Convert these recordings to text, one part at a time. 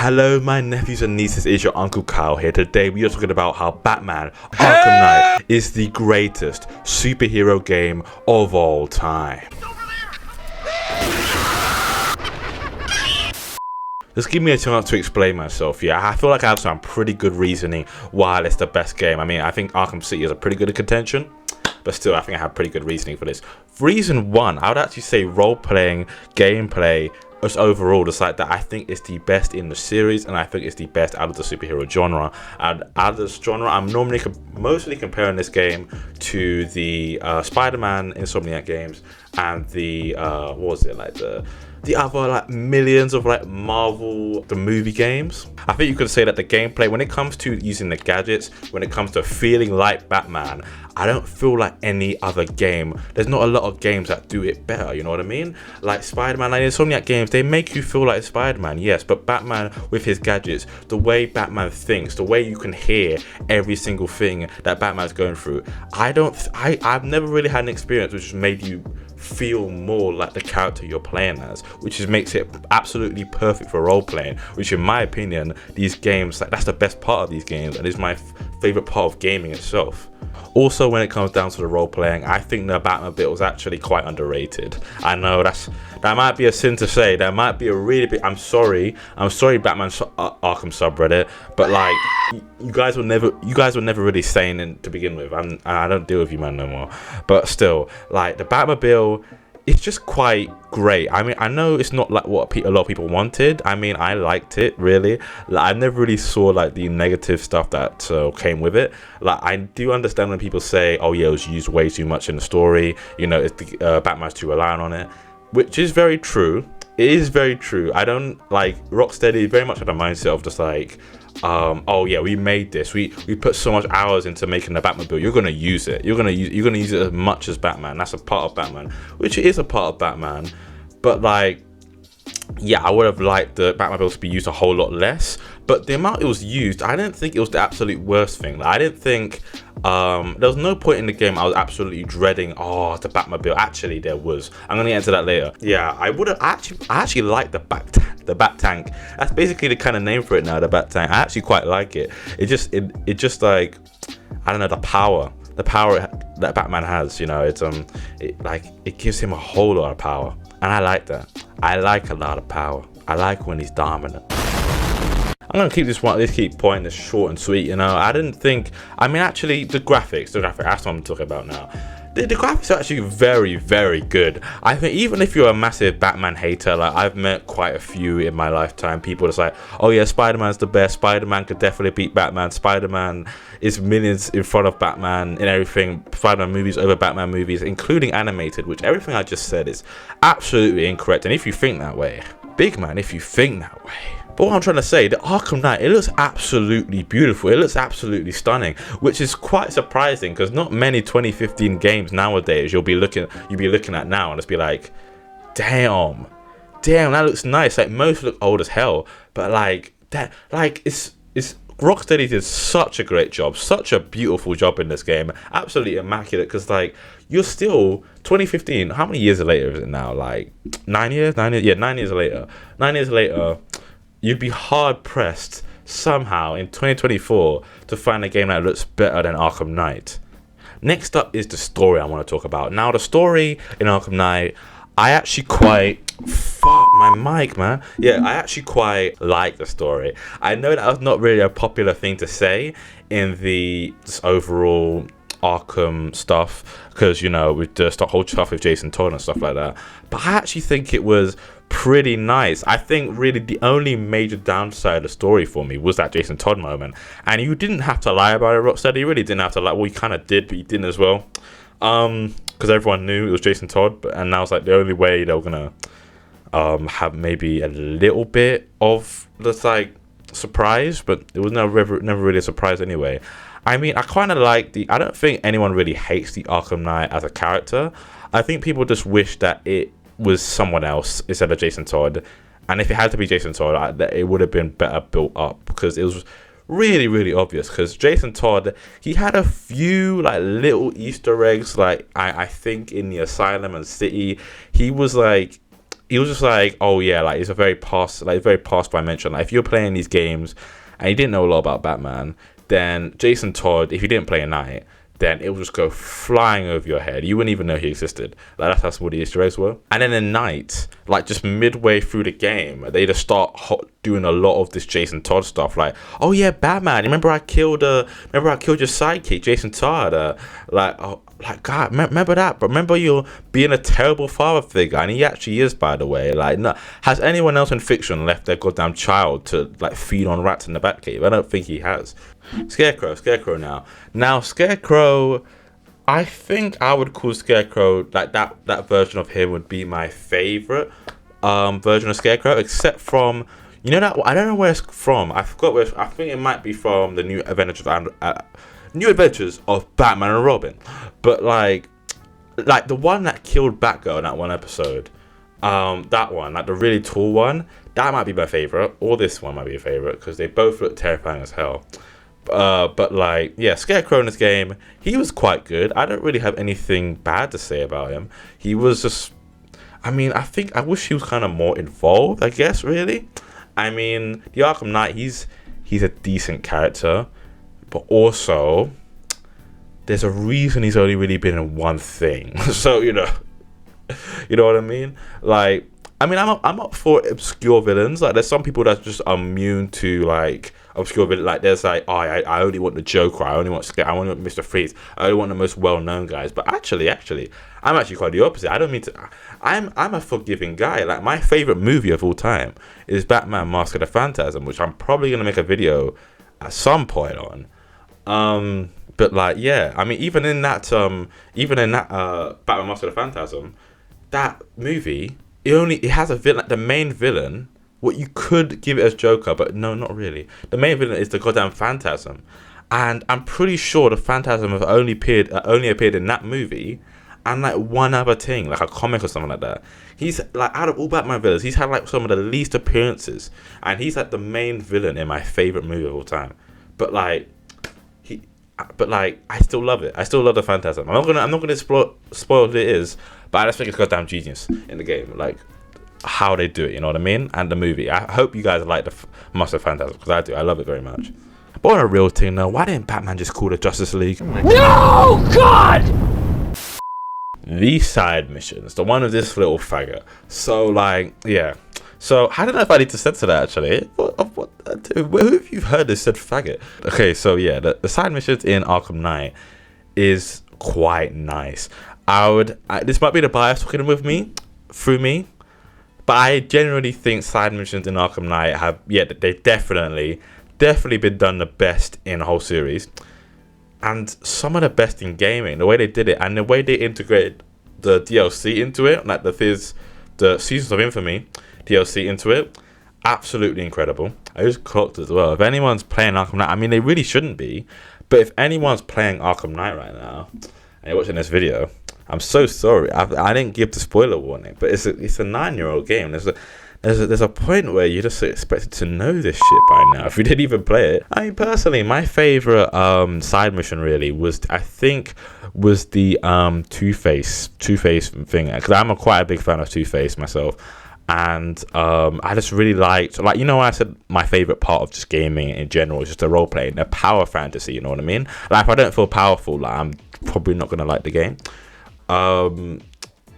Hello, my nephews and nieces, it's your Uncle Kyle here. Today we are talking about how Batman Arkham Knight is the greatest superhero game of all time. Just give me a chance to explain myself. Yeah, I feel like I have some pretty good reasoning why it's the best game. I mean, I think Arkham City is a pretty good contention, but still, I think I have pretty good reasoning for this. Reason one, I would actually say role-playing, gameplay, just overall, just like that, I think it's the best in the series, and I think it's the best out of the superhero genre. And out of this genre, I'm normally mostly comparing this game to the Spider-Man Insomniac games and the what was it, like the other like millions of like Marvel the movie games. I think you could say that the gameplay, when it comes to using the gadgets, when it comes to feeling like Batman, I don't feel like any other game. There's not a lot of games that do it better, you know what I mean? Like Spider-Man, like Insomniac games, they make you feel like Spider-Man, yes, but Batman with his gadgets, the way Batman thinks, the way you can hear every single thing that Batman's going through, I've never really had an experience which has made you feel more like the character you're playing as, which makes it absolutely perfect for role playing, which in my opinion, these games, like, that's the best part of these games, and is my favorite part of gaming itself. Also, when it comes down to the role playing, I think the Batmobile was actually quite underrated. I know that might be a sin to say, that might be a really big, I'm sorry Batman Arkham subreddit, but like you guys were never really saying it to begin with. I don't deal with you, man, no more. But still, like, the Batmobile, it's just quite great. I mean, I know it's not like what a lot of people wanted. I mean, I liked it, really. Like, I never really saw like the negative stuff that came with it. Like, I do understand when people say, oh yeah, it was used way too much in the story, you know, it's Batman's too reliant on it, which is very true. It is very true. I don't like Rocksteady very much had a mindset of just like, oh yeah, we made this, we put so much hours into making the Batmobile, you're gonna use it, you're gonna use it as much as Batman. That's a part of Batman, which is a part of Batman, but like, yeah, I would have liked the Batmobile to be used a whole lot less. But the amount it was used, I didn't think it was the absolute worst thing. Like, I didn't think there was no point in the game I was absolutely dreading, oh, the Batmobile. Actually, there was. I'm gonna get into that later. Yeah, I actually like the Bat Tank. That's basically the kind of name for it now, the Bat Tank. I actually quite like it. It just like, I don't know, the power that Batman has, you know, it gives him a whole lot of power, and I like that. I like a lot of power. I like when he's dominant. I'm gonna keep pointing this short and sweet, you know. I mean, actually, the graphics, that's what I'm talking about now. The graphics are actually very, very good. I think even if you're a massive Batman hater, like, I've met quite a few in my lifetime, people just like, oh yeah, Spider-Man's the best, Spider-Man could definitely beat Batman, Spider-Man is millions in front of Batman and everything, Spider-Man movies over Batman movies, including animated, which everything I just said is absolutely incorrect. And if you think that way, big man, if you think that way. But what I'm trying to say, the Arkham Knight, it looks absolutely beautiful. It looks absolutely stunning, which is quite surprising because not many 2015 games nowadays you'll be looking at now and just be like, damn, that looks nice. Like, most look old as hell, but like that, like it's Rocksteady did such a great job, such a beautiful job in this game, absolutely immaculate. Because like, you're still 2015. How many years later is it now? Like 9 years? 9 years? Yeah, 9 years later. 9 years later. You'd be hard pressed somehow in 2024 to find a game that looks better than Arkham Knight. Next up is the story I want to talk about. Now, the story in Arkham Knight, I actually quite... Fuck my mic, man. Yeah, I actually quite like the story. I know that was not really a popular thing to say in the just overall Arkham stuff, because, you know, with the whole stuff with Jason Todd and stuff like that. But I actually think it was pretty nice. I think really the only major downside of the story for me was that Jason Todd moment, and you didn't have to lie about it, Rocksteady. You really didn't have to lie. Well, you kind of did, but you didn't as well, because everyone knew it was Jason Todd. And now it's like the only way they were gonna have maybe a little bit of this like surprise, but it was never really a surprise anyway. I mean, I kind of like I don't think anyone really hates the Arkham Knight as a character. I think people just wish that it was someone else instead of Jason Todd, and if it had to be Jason Todd, it would have been better built up, because it was really, really obvious. Because Jason Todd, he had a few like little Easter eggs, like I think in the Asylum and City, he was like he was just like, oh yeah, like it's a very past dimension. Like if you're playing these games and you didn't know a lot about Batman, then Jason Todd, if you didn't play a night, then it will just go flying over your head. You wouldn't even know he existed. Like that's how small the Easter eggs were. And then at night, like just midway through the game, they just start doing a lot of this Jason Todd stuff. Like, oh yeah, Batman. Remember I killed your sidekick, Jason Todd. God, remember that? But remember you're being a terrible father figure, and he actually is, by the way. Like, no, has anyone else in fiction left their goddamn child to like feed on rats in the Batcave? I don't think he has. Scarecrow now. Scarecrow, I think I would call Scarecrow like that version of him would be my favorite version of Scarecrow, except from, you know, that I don't know where it's from. I forgot where. I think it might be from the New Adventures of Batman and Robin, but like the one that killed Batgirl in that one episode, that one, like the really tall one, that might be my favorite, or this one might be a favorite because they both look terrifying as hell. But like, yeah, Scarecrow in this game, he was quite good. I don't really have anything bad to say about him. He was just, I mean, I wish he was kind of more involved, I guess, really. I mean, the Arkham Knight, he's a decent character, but also there's a reason he's only really been in one thing. So, you know what I mean? Like, I mean, I'm up for obscure villains. Like, there's some people that's just immune to like obscure villains. Like, there's like, oh, I only want the Joker. I only want Mr. Freeze. I only want the most well-known guys. But actually, I'm actually quite the opposite. I don't mean to. I'm a forgiving guy. Like, my favorite movie of all time is Batman: Mask of the Phantasm, which I'm probably gonna make a video at some point on. But like, yeah, I mean, even in that Batman: Mask of the Phantasm, that movie, it has a villain, the main villain. What you could give it as Joker, but no, not really. The main villain is the goddamn Phantasm, and I'm pretty sure the Phantasm have only appeared in that movie, and like one other thing, like a comic or something like that. He's like, out of all Batman villains, he's had like some of the least appearances, and he's like the main villain in my favorite movie of all time. But like, I still love it. I still love the Phantasm. I'm not gonna spoil what it is, but I just think it's goddamn genius in the game. Like, how they do it, you know what I mean? And the movie. I hope you guys like the Master Phantasm, because I do. I love it very much. But on a real thing though, why didn't Batman just call the Justice League? No, God! The side missions, the one with this little faggot. So like, yeah. So I don't know if I need to censor that actually. Who have you heard this said faggot? Okay, so yeah, the side missions in Arkham Knight is quite nice. This might be the bias talking through me. But I generally think side missions in Arkham Knight they've definitely been done the best in the whole series. And some of the best in gaming, the way they did it, and the way they integrated the DLC into it, like the Seasons of Infamy DLC into it, absolutely incredible. I just clocked as well. If anyone's playing Arkham Knight, I mean, they really shouldn't be, but if anyone's playing Arkham Knight right now, and you're watching this video, I'm so sorry. I didn't give the spoiler warning, but it's a 9-year-old game. There's a point where you're just expected to know this shit by now if you didn't even play it. I mean, personally, my favorite side mission really was the Two-Face thing, because I'm quite a big fan of Two-Face myself. And I just really liked, like, you know, I said my favorite part of just gaming in general is just the role playing, the power fantasy, you know what I mean? Like, if I don't feel powerful, like, I'm probably not gonna like the game.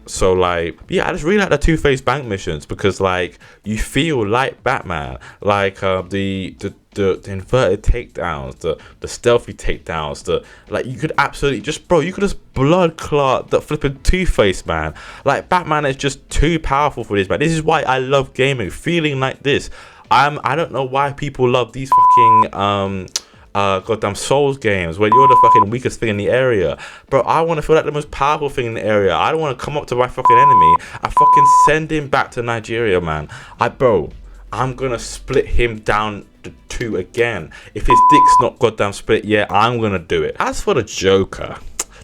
So like, yeah, I just really like the Two-Face bank missions because like you feel like Batman, like the inverted takedowns, the stealthy takedowns, like you could absolutely you could just blood clot the flipping Two-Face, man. Like, Batman is just too powerful for this, man. This is why I love gaming, feeling like this. I don't know why people love these fucking goddamn Souls games where you're the fucking weakest thing in the area. Bro, I want to feel like the most powerful thing in the area. I don't want to come up to my fucking enemy. I fucking send him back to Nigeria, man. I'm gonna split him down to 2 again. If his dick's not goddamn split yet, I'm gonna do it. As for the Joker,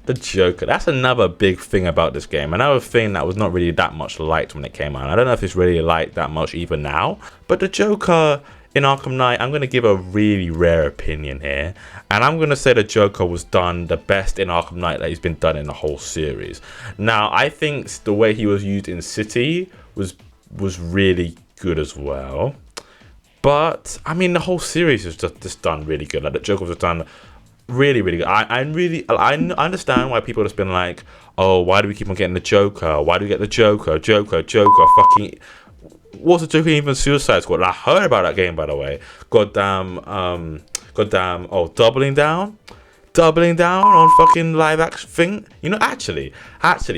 that's another big thing about this game. Another thing that was not really that much liked when it came out. I don't know if it's really liked that much even now, but the Joker in Arkham Knight, I'm going to give a really rare opinion here, and I'm going to say the Joker was done the best in Arkham Knight that he's been done in the whole series. Now, I think the way he was used in City was was really good as well. But I mean, the whole series is just done really good. Like the Joker was done really, really good. I understand why people have been like, oh, why do we keep on getting the Joker? Why do we get the Joker? Fucking, what's the Joker even Suicide Squad? I heard about that game, by the way. Goddamn. Oh, doubling down on fucking live action thing. You know, actually,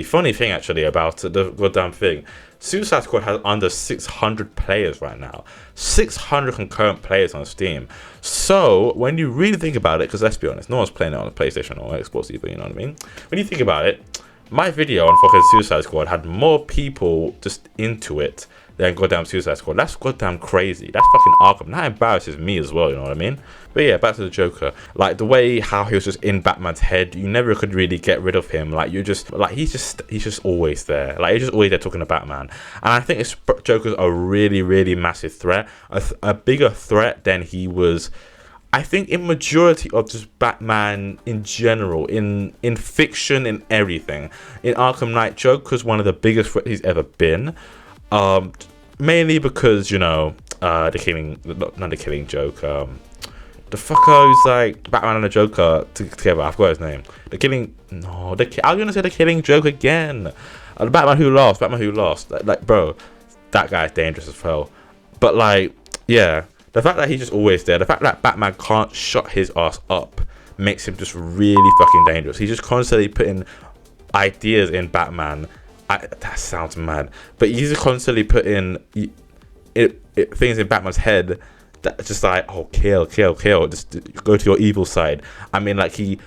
funny thing actually about the goddamn thing. Suicide Squad has under 600 players right now. 600 concurrent players on Steam. So, when you really think about it, because let's be honest, no one's playing it on a PlayStation or Xbox either, you know what I mean? When you think about it, my video on fucking Suicide Squad had more people just into it than goddamn Suicide Squad. That's goddamn crazy. That's fucking Arkham. That embarrasses me as well, you know what I mean? But yeah, back to the Joker. Like, the way how he was just in Batman's head, you never could really get rid of him. Like, he's just always there. Like, he's just always there talking to Batman. And I think Joker's a really, really massive threat. A bigger threat than he was, I think, in majority of just Batman in general, in fiction, in everything. In Arkham Knight, Joker's one of the biggest threats he's ever been. Mainly because, you know, not the Killing Joke. The fucker who's like Batman and the Joker together. I forgot his name. I was gonna say the Killing Joke again. The Batman who lost. Like, bro, that guy's dangerous as hell. But like, yeah, the fact that he's just always there, the fact that Batman can't shut his ass up, makes him just really fucking dangerous. He's just constantly putting ideas in Batman. That sounds mad, but he's just constantly putting things in Batman's head that just like, oh, kill, just go to your evil side. I mean, like, I think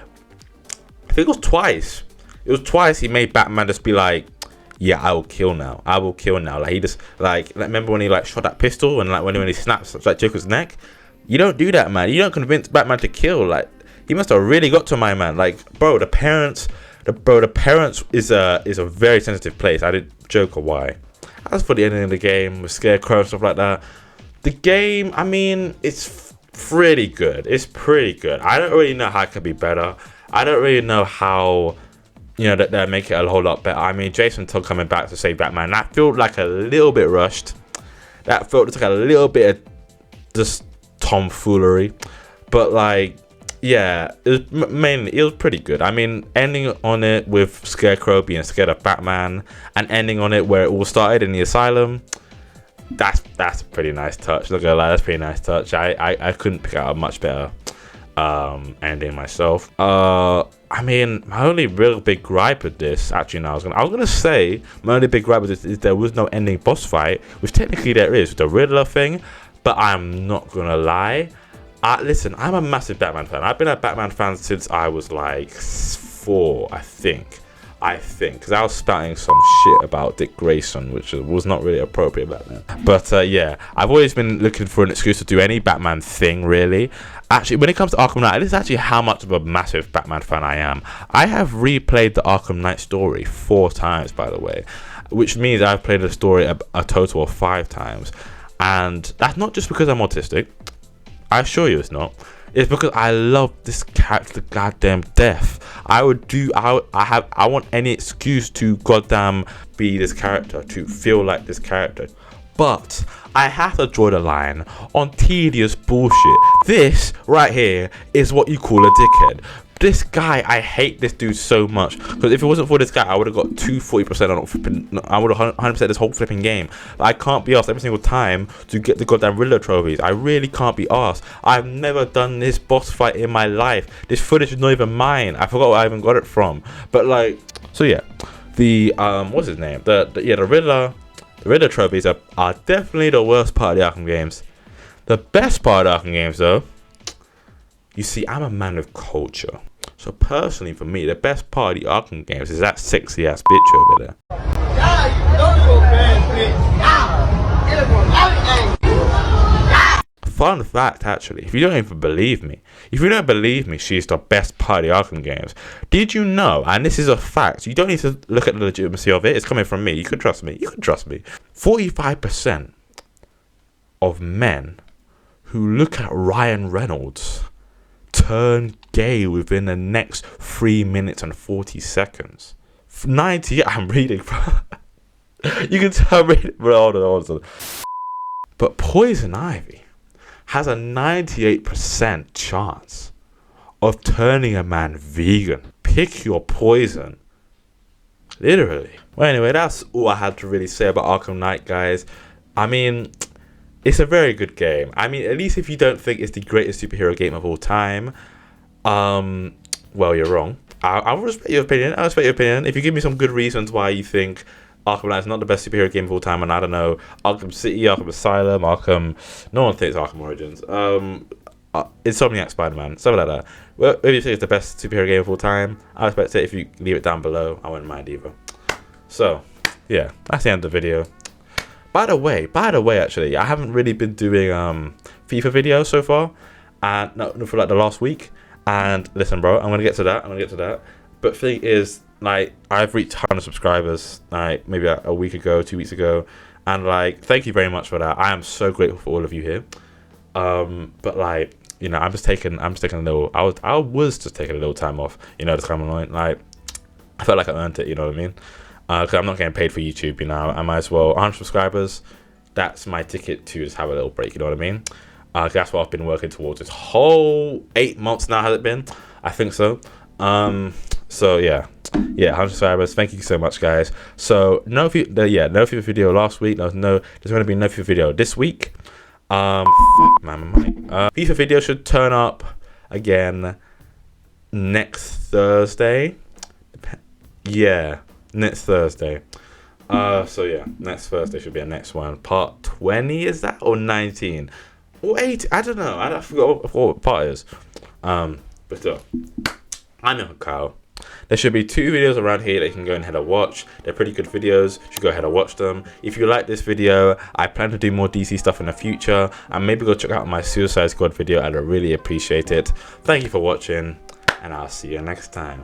it was twice he made Batman just be like, yeah, I will kill now. Like, he just like remember when he like shot that pistol and like when he snaps like Joker's neck. You don't do that, man. You don't convince Batman to kill. Like, he must have really got to my man. Like, bro, the parents is a very sensitive place. I did Joker, why? As for the ending of the game with Scarecrow and stuff like that, the game, I mean, it's pretty good. I don't really know how it could be better. I don't really know how, you know, that they make it a whole lot better. I mean, Jason Todd coming back to save Batman, that felt like a little bit rushed. That felt like a little bit of just tomfoolery. But like, yeah, it was pretty good. I mean, ending on it with Scarecrow being scared of Batman and ending on it where it all started in the asylum, that's a pretty nice touch. Not gonna lie, that's a pretty nice touch. I couldn't pick out a much better ending myself. I mean, my only real big gripe with this, actually, now I was gonna say my only big gripe with this is there was no ending boss fight, which technically there is with the Riddler thing, but I'm not gonna lie. Listen, I'm a massive Batman fan. I've been a Batman fan since I was like 4, I think, because I was spouting some shit about Dick Grayson, which was not really appropriate back then. But yeah, I've always been looking for an excuse to do any Batman thing, really. Actually, when it comes to Arkham Knight, this is actually how much of a massive Batman fan I am. I have replayed the Arkham Knight story 4 times, by the way, which means I've played the story a total of 5 times. And that's not just because I'm autistic. I assure you it's not. It's because I love this character goddamn death. I want any excuse to goddamn be this character, to feel like this character. But I have to draw the line on tedious bullshit. This right here is what you call a dickhead. This guy, I hate this dude so much, because if it wasn't for this guy, I would have got 240% on flipping. I would have 100% this whole flipping game. I can't be asked every single time to get the goddamn Riddler trophies. I really can't be asked. I've never done this boss fight in my life. This footage is not even mine. I forgot where I even got it from. But like, so yeah, the what's his name? The Riddler trophies are definitely the worst part of the Arkham games. The best part of the Arkham games, though. You see, I'm a man of culture. So personally, for me, the best part of the Arkham games is that sexy ass bitch over there. Fun fact, actually, if you don't even believe me, she's the best part of the Arkham games. Did you know, and this is a fact, you don't need to look at the legitimacy of it, it's coming from me, you can trust me, 45% of men who look at Ryan Reynolds turn gay within the next 3 minutes and 40 seconds. 90, I'm reading. You can tell me, bro. Hold on. But Poison Ivy has a 98% chance of turning a man vegan. Pick your poison. Literally. Well, anyway, that's all I had to really say about Arkham Knight, guys. I mean, it's a very good game. I mean, at least if you don't think it's the greatest superhero game of all time, well, you're wrong. I'll respect your opinion. I'll respect your opinion. If you give me some good reasons why you think Arkham Knight is not the best superhero game of all time, and I don't know, Arkham City, Arkham Asylum, Arkham... No one thinks Arkham Origins. Insomniac Spider-Man, something like that. Well, if you think it's the best superhero game of all time, I respect it. If you leave it down below, I wouldn't mind either. So, yeah, that's the end of the video. By the way, actually, I haven't really been doing FIFA videos so far, and no, for like the last week. And listen, bro, I'm gonna get to that. But thing is, like, I've reached 100 subscribers, like maybe a week ago, 2 weeks ago, and like, thank you very much for that. I am so grateful for all of you here. But like, you know, I'm just taking a little. I was just taking a little time off, you know, to come on. Like, I felt like I earned it, you know what I mean? Because I'm not getting paid for YouTube, you know. I might as well. 100 subscribers, that's my ticket to just have a little break, you know what I mean? That's what I've been working towards this whole 8 months now. Has it been? I think so. So yeah, 100 subscribers. Thank you so much, guys. So no FIFA video last week. There's going to be no FIFA video this week. Fuck, man, my mic. FIFA video should turn up again next Thursday. Yeah, next Thursday. So yeah, next Thursday should be our next one. Part 20 is that, or 19? Or 8? I don't know. I forgot what part it is. But still, I'm Uncle Kyle. There should be 2 videos around here that you can go ahead and watch. They're pretty good videos. You should go ahead and watch them. If you like this video, I plan to do more DC stuff in the future. And maybe go check out my Suicide Squad video. I'd really appreciate it. Thank you for watching, and I'll see you next time.